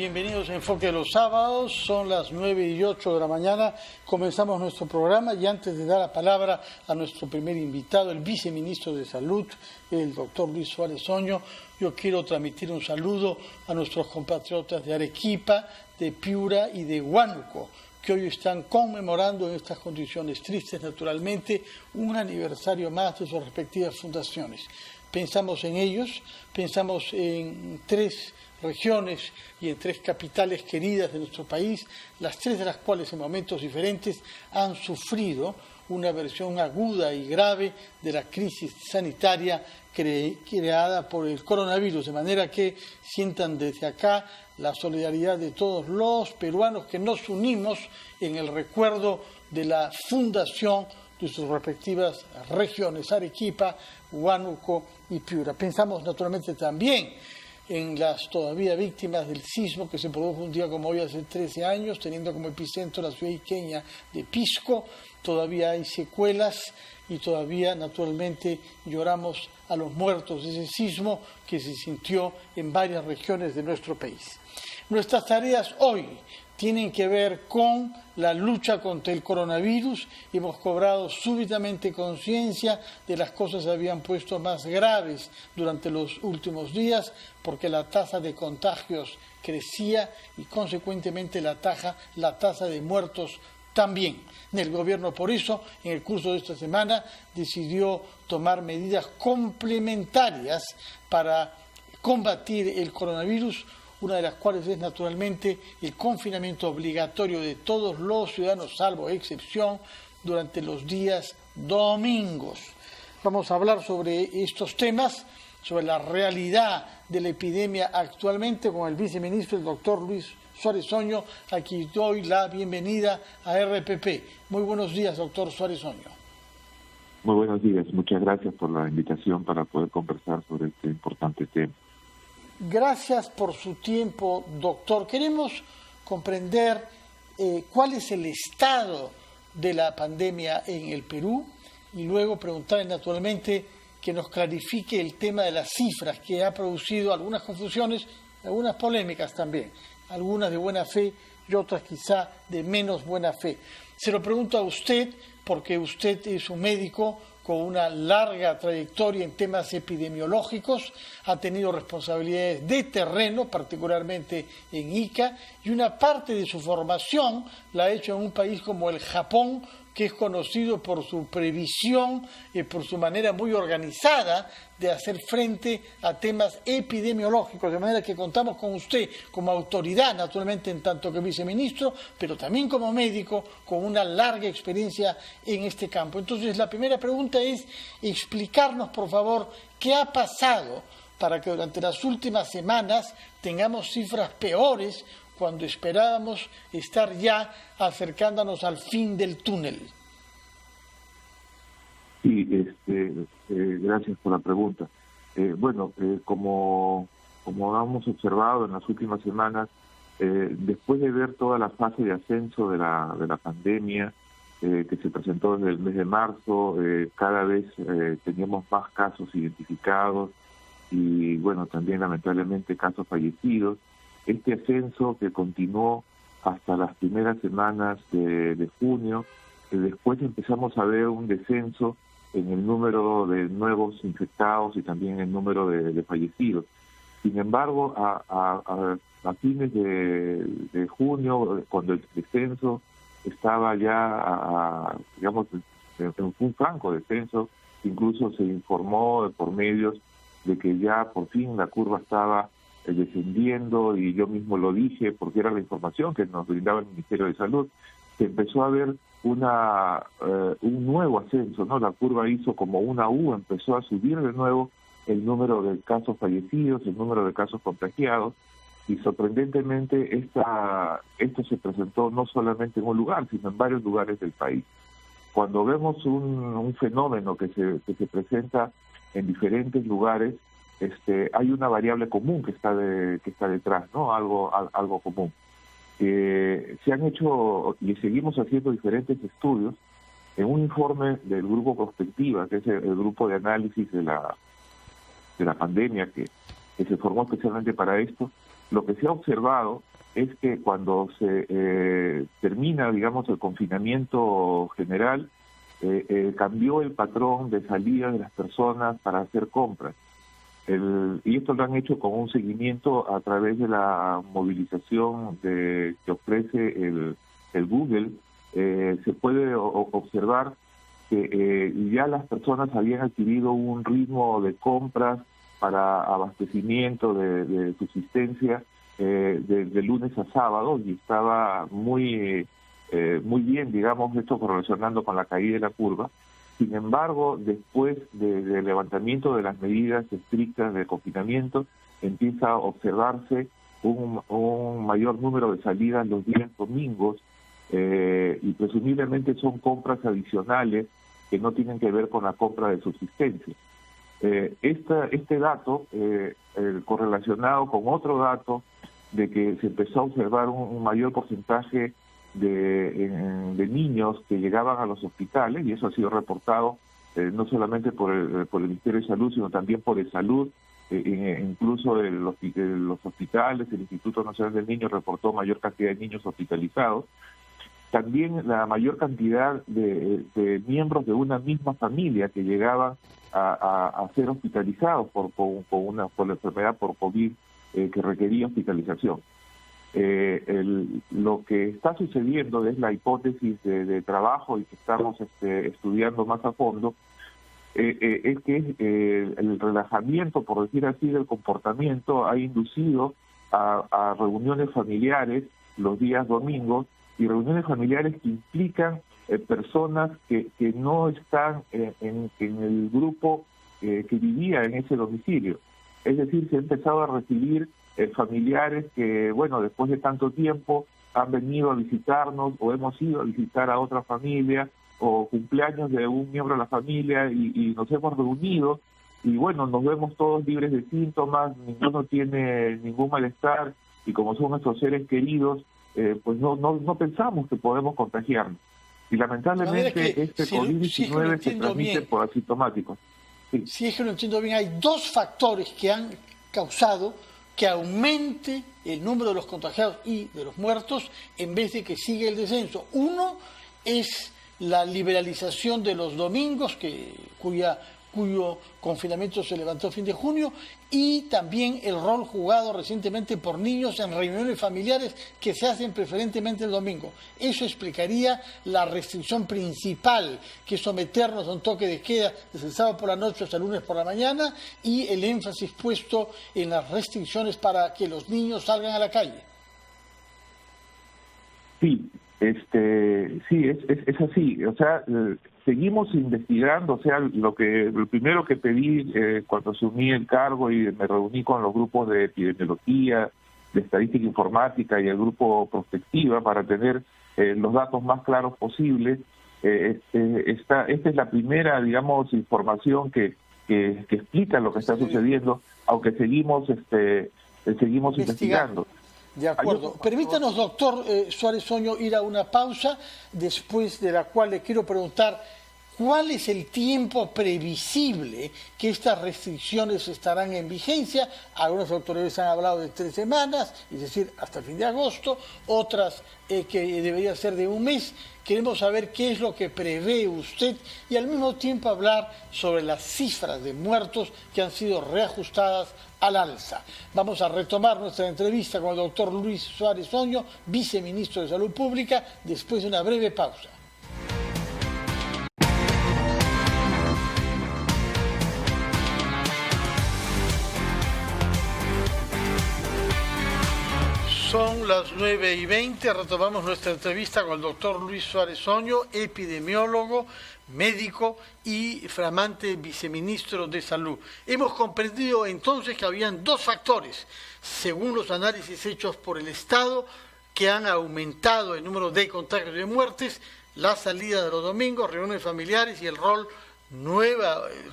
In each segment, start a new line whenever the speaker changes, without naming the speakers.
Bienvenidos a Enfoque de los Sábados, son las 9:08 de la mañana, comenzamos nuestro programa y antes de dar la palabra a nuestro primer invitado, el viceministro de Salud, el doctor Luis Suárez Oño, yo quiero transmitir un saludo a nuestros compatriotas de Arequipa, de Piura y de Huánuco, que hoy están conmemorando en estas condiciones tristes, naturalmente, un aniversario más de sus respectivas fundaciones. Pensamos en ellos, pensamos en tres regiones y en tres capitales queridas de nuestro país, las tres de las cuales en momentos diferentes han sufrido una versión aguda y grave de la crisis sanitaria creada por el coronavirus, de manera que sientan desde acá la solidaridad de todos los peruanos que nos unimos en el recuerdo de la fundación de sus respectivas regiones, Arequipa, Huánuco y Piura. Pensamos naturalmente también en las todavía víctimas del sismo que se produjo un día como hoy hace 13 años, teniendo como epicentro la ciudad iqueña de Pisco. Todavía hay secuelas y todavía naturalmente lloramos a los muertos de ese sismo que se sintió en varias regiones de nuestro país. Nuestras tareas hoy tienen que ver con la lucha contra el coronavirus. Hemos cobrado súbitamente conciencia de las cosas que se habían puesto más graves durante los últimos días, porque la tasa de contagios crecía y consecuentemente la tasa de muertos también. El gobierno por eso, en el curso de esta semana, decidió tomar medidas complementarias para combatir el coronavirus, una de las cuales es naturalmente el confinamiento obligatorio de todos los ciudadanos, salvo excepción, durante los días domingos. Vamos a hablar sobre estos temas, sobre la realidad de la epidemia actualmente con el viceministro, el doctor Luis Suárez Oño, a quien doy la bienvenida a RPP. Muy buenos días, doctor Suárez Oño.
Muy buenos días, muchas gracias por la invitación para poder conversar sobre este importante tema.
Gracias por su tiempo, doctor. Queremos comprender cuál es el estado de la pandemia en el Perú y luego preguntarle naturalmente que nos clarifique el tema de las cifras, que ha producido algunas confusiones, algunas polémicas también, algunas de buena fe y otras quizá de menos buena fe. Se lo pregunto a usted porque usted es un médico con una larga trayectoria en temas epidemiológicos, ha tenido responsabilidades de terreno, particularmente en Ica, y una parte de su formación la ha hecho en un país como el Japón, que es conocido por su previsión, por su manera muy organizada de hacer frente a temas epidemiológicos, de manera que contamos con usted como autoridad, naturalmente en tanto que viceministro, pero también como médico, con una larga experiencia en este campo. Entonces, la primera pregunta es explicarnos, por favor, qué ha pasado para que durante las últimas semanas tengamos cifras peores cuando esperábamos estar ya acercándonos al fin del túnel.
Sí, gracias por la pregunta. Como hemos observado en las últimas semanas, después de ver toda la fase de ascenso de la pandemia que se presentó desde el mes de marzo, cada vez teníamos más casos identificados y, también lamentablemente casos fallecidos. Este ascenso que continuó hasta las primeras semanas de junio, después empezamos a ver un descenso en el número de nuevos infectados y también el número de fallecidos. Sin embargo, a fines de junio, cuando el descenso estaba ya, en un franco descenso, incluso se informó por medios de que ya por fin la curva estaba descendiendo, y yo mismo lo dije porque era la información que nos brindaba el Ministerio de Salud. Se empezó a ver un nuevo ascenso, ¿no? La curva hizo como una U, empezó a subir de nuevo el número de casos fallecidos, el número de casos contagiados, y sorprendentemente esto se presentó no solamente en un lugar, sino en varios lugares del país. Cuando vemos un fenómeno que se presenta en diferentes lugares, hay una variable común que está detrás, ¿no? Algo común. Se han hecho y seguimos haciendo diferentes estudios en un informe del grupo Prospectiva, que es el grupo de análisis de la pandemia que se formó especialmente para esto. Lo que se ha observado es que cuando se termina, digamos, el confinamiento general, cambió el patrón de salida de las personas para hacer compras. Y esto lo han hecho con un seguimiento a través de la movilización que ofrece el Google. Se puede observar que ya las personas habían adquirido un ritmo de compras para abastecimiento de subsistencia de lunes a sábado, y estaba muy bien, digamos, esto correlacionando con la caída de la curva. Sin embargo, después del levantamiento de las medidas estrictas de confinamiento, empieza a observarse un mayor número de salidas los días domingos, y presumiblemente son compras adicionales que no tienen que ver con la compra de subsistencia. Este dato, correlacionado con otro dato de que se empezó a observar un mayor porcentaje de niños que llegaban a los hospitales, y eso ha sido reportado no solamente por el Ministerio de Salud, sino también por el Salud. Incluso los hospitales, el Instituto Nacional del Niño reportó mayor cantidad de niños hospitalizados. También la mayor cantidad de miembros de una misma familia que llegaban a ser hospitalizados por la enfermedad por COVID, que requería hospitalización. Lo que está sucediendo es la hipótesis de trabajo y que estamos estudiando más a fondo, es que el relajamiento, por decir así, del comportamiento ha inducido a reuniones familiares los días domingos, y reuniones familiares que implican personas que no están en el grupo que vivía en ese domicilio. Es decir, se ha empezado a recibir familiares que, bueno, después de tanto tiempo han venido a visitarnos, o hemos ido a visitar a otra familia, o cumpleaños de un miembro de la familia, y nos hemos reunido, y bueno, nos vemos todos libres de síntomas, ninguno tiene ningún malestar, y como son nuestros seres queridos, pues no pensamos que podemos contagiarnos. Y lamentablemente este COVID-19 se transmite por asintomáticos.
Sí. Si es que lo entiendo bien, hay dos factores que han causado que aumente el número de los contagiados y de los muertos en vez de que siga el descenso. Uno es la liberalización de los domingos, cuyo confinamiento se levantó a fin de junio, y también el rol jugado recientemente por niños en reuniones familiares que se hacen preferentemente el domingo. Eso explicaría la restricción principal, que es someternos a un toque de queda desde el sábado por la noche hasta el lunes por la mañana, y el énfasis puesto en las restricciones para que los niños salgan a la calle.
Sí, sí, es así. O sea, seguimos investigando. O sea, lo primero que pedí cuando asumí el cargo y me reuní con los grupos de epidemiología, de estadística informática y el grupo Prospectiva para tener los datos más claros posibles. Esta es la primera, digamos, información que explica lo que está sucediendo, aunque seguimos investigando.
De acuerdo. Permítanos, doctor Suárez Oño, ir a una pausa, después de la cual le quiero preguntar cuál es el tiempo previsible que estas restricciones estarán en vigencia. Algunas autoridades han hablado de 3 semanas, es decir, hasta el fin de agosto, otras que debería ser de un mes. Queremos saber qué es lo que prevé usted y al mismo tiempo hablar sobre las cifras de muertos que han sido reajustadas al alza. Vamos a retomar nuestra entrevista con el doctor Luis Suárez Oño, viceministro de Salud Pública, después de una breve pausa. Son las 9:20, retomamos nuestra entrevista con el doctor Luis Suárez Oño, epidemiólogo, médico y flamante viceministro de Salud. Hemos comprendido entonces que habían dos factores, según los análisis hechos por el Estado, que han aumentado el número de contagios y de muertes: la salida de los domingos, reuniones familiares y el rol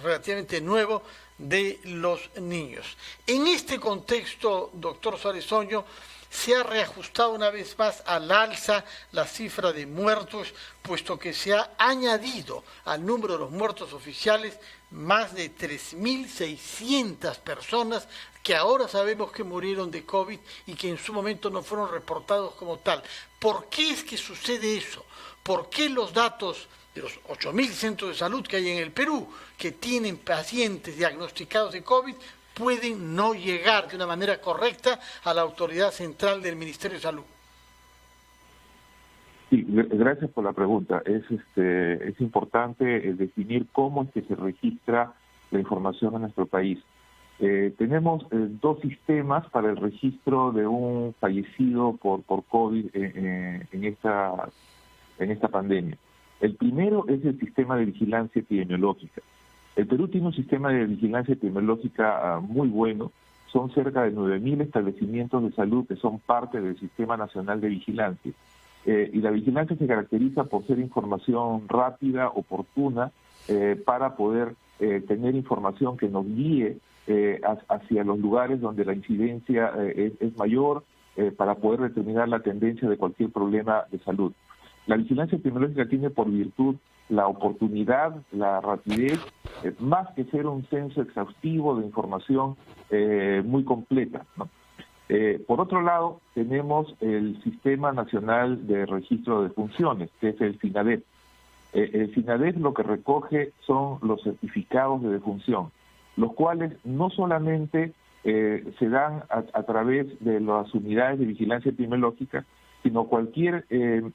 relativamente nuevo de los niños. En este contexto, doctor Suárez Oño, se ha reajustado una vez más al alza la cifra de muertos, puesto que se ha añadido al número de los muertos oficiales más de 3.600 personas que ahora sabemos que murieron de COVID y que en su momento no fueron reportados como tal. ¿Por qué es que sucede eso? ¿Por qué los datos de los 8.000 centros de salud que hay en el Perú, que tienen pacientes diagnosticados de COVID, pueden no llegar de una manera correcta a la autoridad central del Ministerio de Salud?
Sí, gracias por la pregunta. Es importante definir cómo es que se registra la información en nuestro país. Tenemos dos sistemas para el registro de un fallecido por COVID en esta pandemia. El primero es el sistema de vigilancia epidemiológica. El Perú tiene un sistema de vigilancia epidemiológica muy bueno. Son cerca de 9.000 establecimientos de salud que son parte del Sistema Nacional de Vigilancia. Y la vigilancia se caracteriza por ser información rápida, oportuna, para poder tener información que nos guíe hacia los lugares donde la incidencia es mayor, para poder determinar la tendencia de cualquier problema de salud. La vigilancia epidemiológica tiene por virtud la oportunidad, la rapidez, más que ser un censo exhaustivo de información muy completa, ¿no? Por otro lado, tenemos el Sistema Nacional de Registro de Defunciones, que es el SINADEF. El SINADEF lo que recoge son los certificados de defunción, los cuales no solamente se dan a través de las unidades de vigilancia epidemiológica, sino cualquier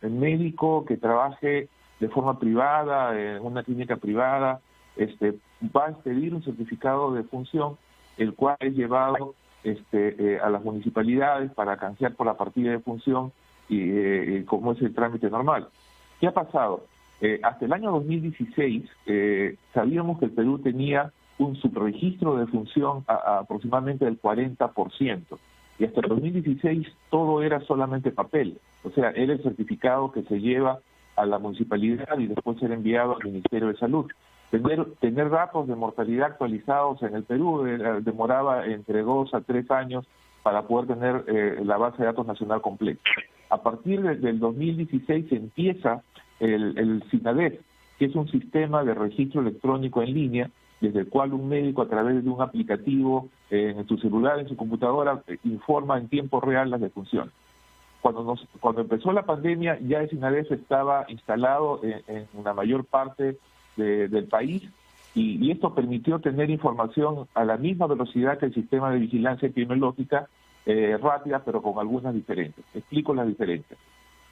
médico que trabaje de forma privada, en una clínica privada, va a expedir un certificado de defunción, el cual es llevado a las municipalidades para canjear por la partida de defunción, y como es el trámite normal. ¿Qué ha pasado? Hasta el año 2016 sabíamos que el Perú tenía un subregistro de defunción aproximadamente del 40%. Y hasta el 2016 todo era solamente papel, o sea, era el certificado que se lleva a la municipalidad y después era enviado al Ministerio de Salud. Tener datos de mortalidad actualizados en el Perú demoraba entre 2 a 3 años para poder tener la base de datos nacional completa. A partir del 2016 empieza el SINADEF, que es un sistema de registro electrónico en línea, desde el cual un médico a través de un aplicativo en su celular, en su computadora, informa en tiempo real las defunciones. Cuando empezó la pandemia, ya el SINADEF estaba instalado en la mayor parte del país, y esto permitió tener información a la misma velocidad que el sistema de vigilancia epidemiológica, rápida, pero con algunas diferencias. Explico las diferencias.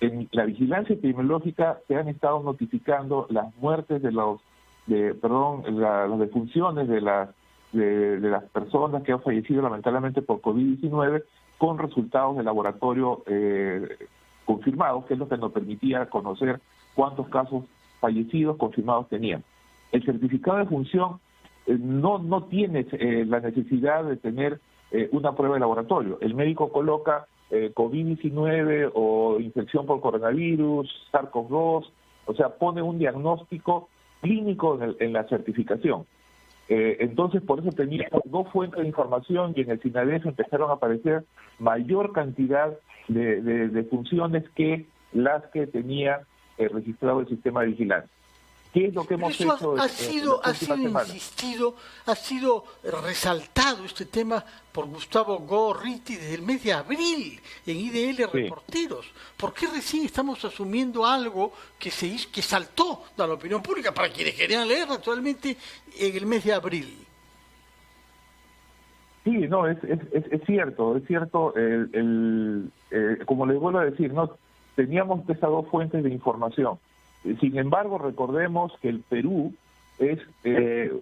En la vigilancia epidemiológica se han estado notificando las muertes las defunciones de las personas que han fallecido lamentablemente por COVID-19 con resultados de laboratorio confirmados, que es lo que nos permitía conocer cuántos casos fallecidos confirmados tenían. El certificado de defunción no tiene la necesidad de tener una prueba de laboratorio. El médico coloca COVID-19 o infección por coronavirus, SARS-CoV-2, o sea, pone un diagnóstico clínico en la certificación. Entonces, por eso teníamos dos fuentes de información, y en el SINADEF empezaron a aparecer mayor cantidad de funciones que las que tenía registrado el sistema de vigilancia. ¿Qué es lo que hemos hecho? Ha sido
insistido, ha sido resaltado este tema por Gustavo Gorriti desde el mes de abril en IDL Reporteros. ¿Por qué recién estamos asumiendo algo que saltó de la opinión pública, para quienes querían leer naturalmente, en el mes de abril?
Sí, no, es cierto, como les vuelvo a decir, no teníamos esas dos fuentes de información. Sin embargo, recordemos que el Perú es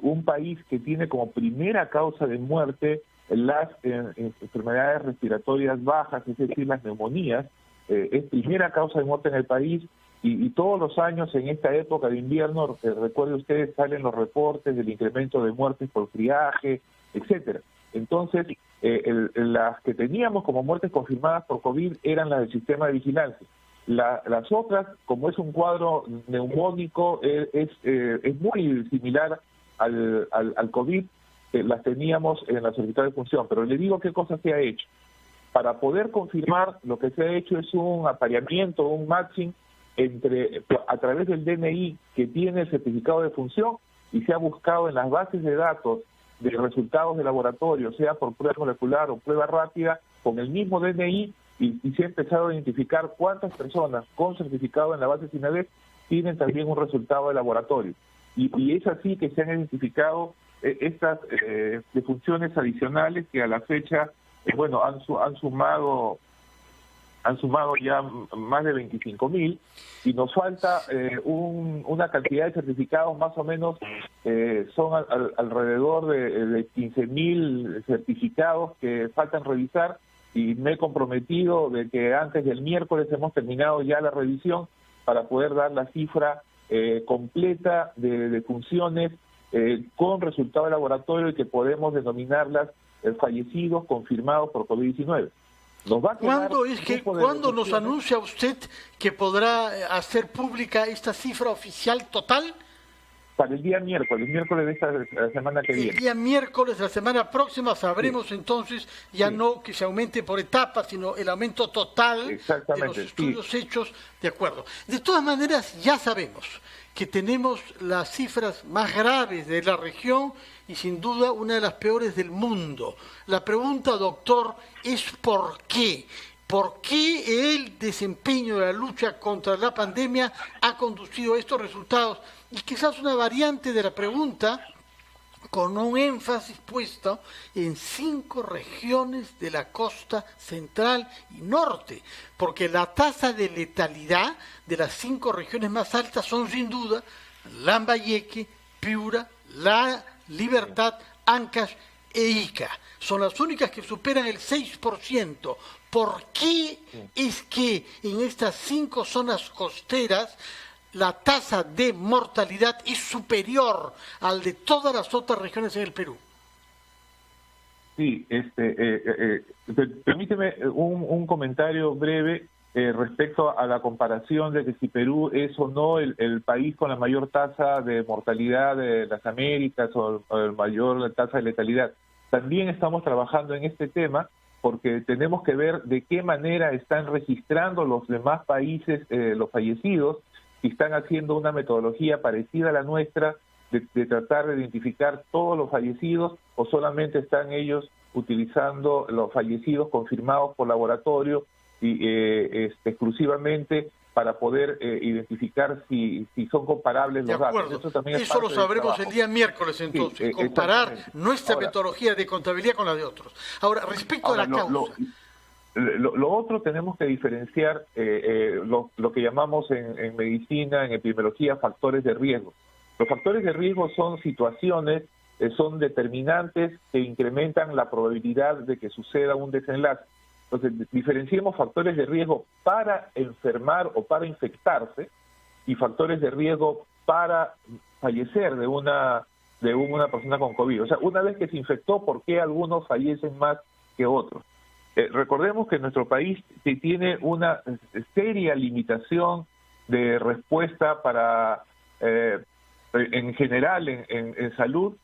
un país que tiene como primera causa de muerte las enfermedades respiratorias bajas, es decir, las neumonías. Es primera causa de muerte en el país, y todos los años en esta época de invierno, recuerden ustedes, salen los reportes del incremento de muertes por friaje, etcétera. Entonces, las que teníamos como muertes confirmadas por COVID eran las del sistema de vigilancia. Las otras, como es un cuadro neumónico, es muy similar al COVID, las teníamos en la solicitud de función. Pero le digo qué cosa se ha hecho. Para poder confirmar, lo que se ha hecho es un apareamiento, un matching a través del DNI que tiene el certificado de función, y se ha buscado en las bases de datos de resultados de laboratorio, sea por prueba molecular o prueba rápida, con el mismo DNI, y se ha empezado a identificar cuántas personas con certificado en la base SINADEP tienen también un resultado de laboratorio. Y es así que se han identificado estas defunciones adicionales que a la fecha, han sumado ya más de 25.000, y nos falta una cantidad de certificados, más o menos son alrededor de 15.000 certificados que faltan revisar, y me he comprometido de que antes del miércoles hemos terminado ya la revisión para poder dar la cifra completa de funciones con resultado de laboratorio, y que podemos denominarlas fallecidos confirmados por COVID-19.
¿Cuándo nos anuncia usted que podrá hacer pública esta cifra oficial total?
Para el día miércoles de esta semana que viene.
El día miércoles de la semana próxima sabremos entonces no que se aumente por etapas, sino el aumento total de los estudios hechos, de acuerdo. De todas maneras, ya sabemos que tenemos las cifras más graves de la región y sin duda una de las peores del mundo. La pregunta, doctor, es ¿por qué? ¿Por qué el desempeño de la lucha contra la pandemia ha conducido a estos resultados? Y quizás una variante de la pregunta, con un énfasis puesto en 5 regiones de la costa central y norte, porque la tasa de letalidad de las 5 regiones más altas son sin duda Lambayeque, Piura, La Libertad, Ancash e Ica. Son las únicas que superan el 6%. ¿Por qué es que en estas 5 zonas costeras la tasa de mortalidad es superior al de todas las otras regiones en el Perú?
Sí, permíteme un comentario breve respecto a la comparación de que si Perú es o no el país con la mayor tasa de mortalidad de las Américas o el mayor tasa de letalidad. También estamos trabajando en este tema porque tenemos que ver de qué manera están registrando los demás países los fallecidos, si están haciendo una metodología parecida a la nuestra de tratar de identificar todos los fallecidos, o solamente están ellos utilizando los fallecidos confirmados por laboratorio y exclusivamente para poder identificar si son comparables los datos.
Eso también lo sabremos el día miércoles, entonces, comparar nuestra metodología de contabilidad con la de otros. Ahora, respecto a la causa...
Lo otro, tenemos que diferenciar lo que llamamos en medicina, en epidemiología, factores de riesgo. Los factores de riesgo son situaciones, son determinantes que incrementan la probabilidad de que suceda un desenlace. Entonces, diferenciemos factores de riesgo para enfermar o para infectarse y factores de riesgo para fallecer de una persona con COVID. O sea, una vez que se infectó, ¿por qué algunos fallecen más que otros? Recordemos que nuestro país tiene una seria limitación de respuesta para, en general, en salud.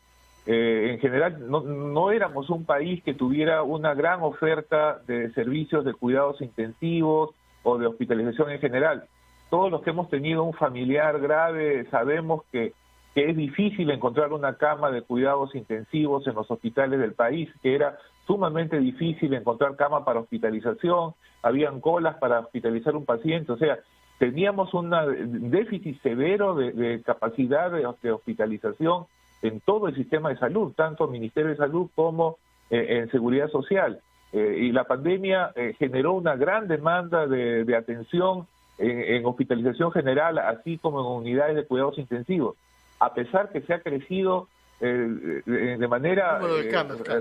En general, no éramos un país que tuviera una gran oferta de servicios de cuidados intensivos o de hospitalización en general. Todos los que hemos tenido un familiar grave sabemos que es difícil encontrar una cama de cuidados intensivos en los hospitales del país, que era sumamente difícil encontrar cama para hospitalización, habían colas para hospitalizar un paciente, o sea, teníamos un déficit severo de capacidad de hospitalización en todo el sistema de salud, tanto el Ministerio de Salud como en Seguridad Social. Y la pandemia generó una gran demanda de atención en hospitalización general, así como en unidades de cuidados intensivos. A pesar que se ha crecido de manera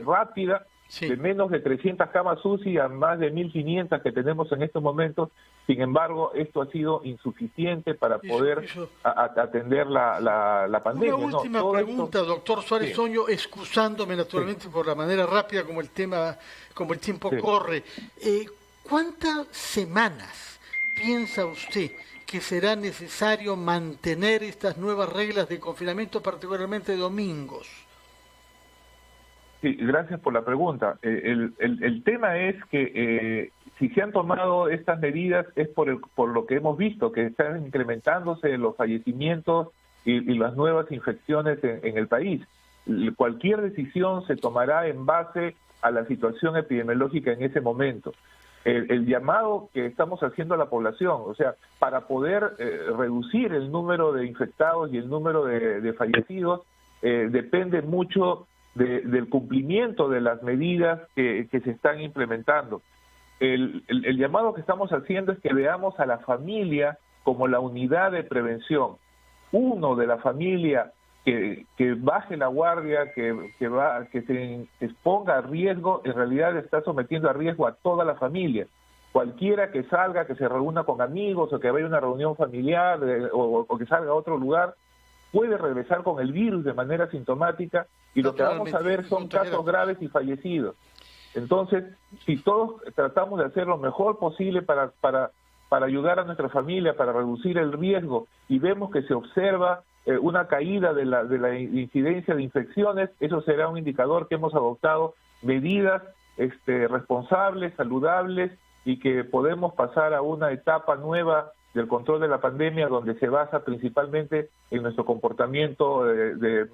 rápida, de menos de 300 camas UCI a más de 1.500 que tenemos en estos momentos. Sin embargo, esto ha sido insuficiente para poder atender la pandemia.
Una última pregunta, doctor Suárez Oño, excusándome naturalmente por la manera rápida como el tiempo corre. ¿Cuántas semanas piensa usted que será necesario mantener estas nuevas reglas de confinamiento, particularmente domingos?
Sí, gracias por la pregunta. El tema es que si se han tomado estas medidas es por lo que hemos visto, que están incrementándose los fallecimientos y las nuevas infecciones en el país. Cualquier decisión se tomará en base a la situación epidemiológica en ese momento. El llamado que estamos haciendo a la población, o sea, para poder reducir el número de infectados y el número de fallecidos, depende mucho del cumplimiento de las medidas que se están implementando. El llamado que estamos haciendo es que veamos a la familia como la unidad de prevención. Uno de la familia que baje la guardia, que se exponga a riesgo, en realidad está sometiendo a riesgo a toda la familia. Cualquiera que salga, que se reúna con amigos o que vaya a una reunión familiar o que salga a otro lugar, puede regresar con el virus de manera sintomática y lo que vamos a ver son casos graves y fallecidos. Entonces, si todos tratamos de hacer lo mejor posible para ayudar a nuestra familia, para reducir el riesgo, y vemos que se observa una caída de la incidencia de infecciones, eso será un indicador que hemos adoptado medidas responsables, saludables, y que podemos pasar a una etapa nueva del control de la pandemia, donde se basa principalmente en nuestro comportamiento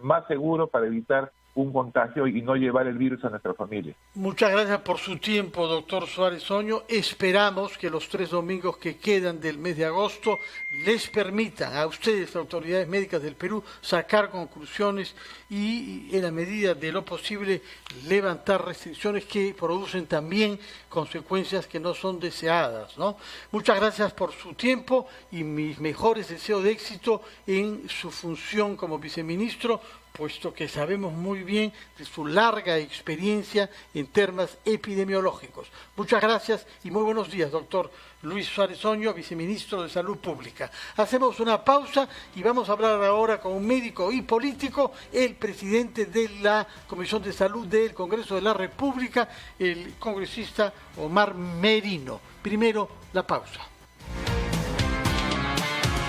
más seguro para evitar un contagio y no llevar el virus a nuestra familia.
Muchas gracias por su tiempo, doctor Suárez Oño. Esperamos que los 3 domingos que quedan del mes de agosto les permitan a ustedes, autoridades médicas del Perú, sacar conclusiones y, en la medida de lo posible, levantar restricciones que producen también consecuencias que no son deseadas, ¿no? Muchas gracias por su tiempo y mis mejores deseos de éxito en su función como viceministro, puesto que sabemos muy bien de su larga experiencia en temas epidemiológicos. Muchas gracias y muy buenos días, doctor Luis Suárez Oño, viceministro de Salud Pública. Hacemos una pausa y vamos a hablar ahora con un médico y político, el presidente de la Comisión de Salud del Congreso de la República, el congresista Omar Merino. Primero, la pausa.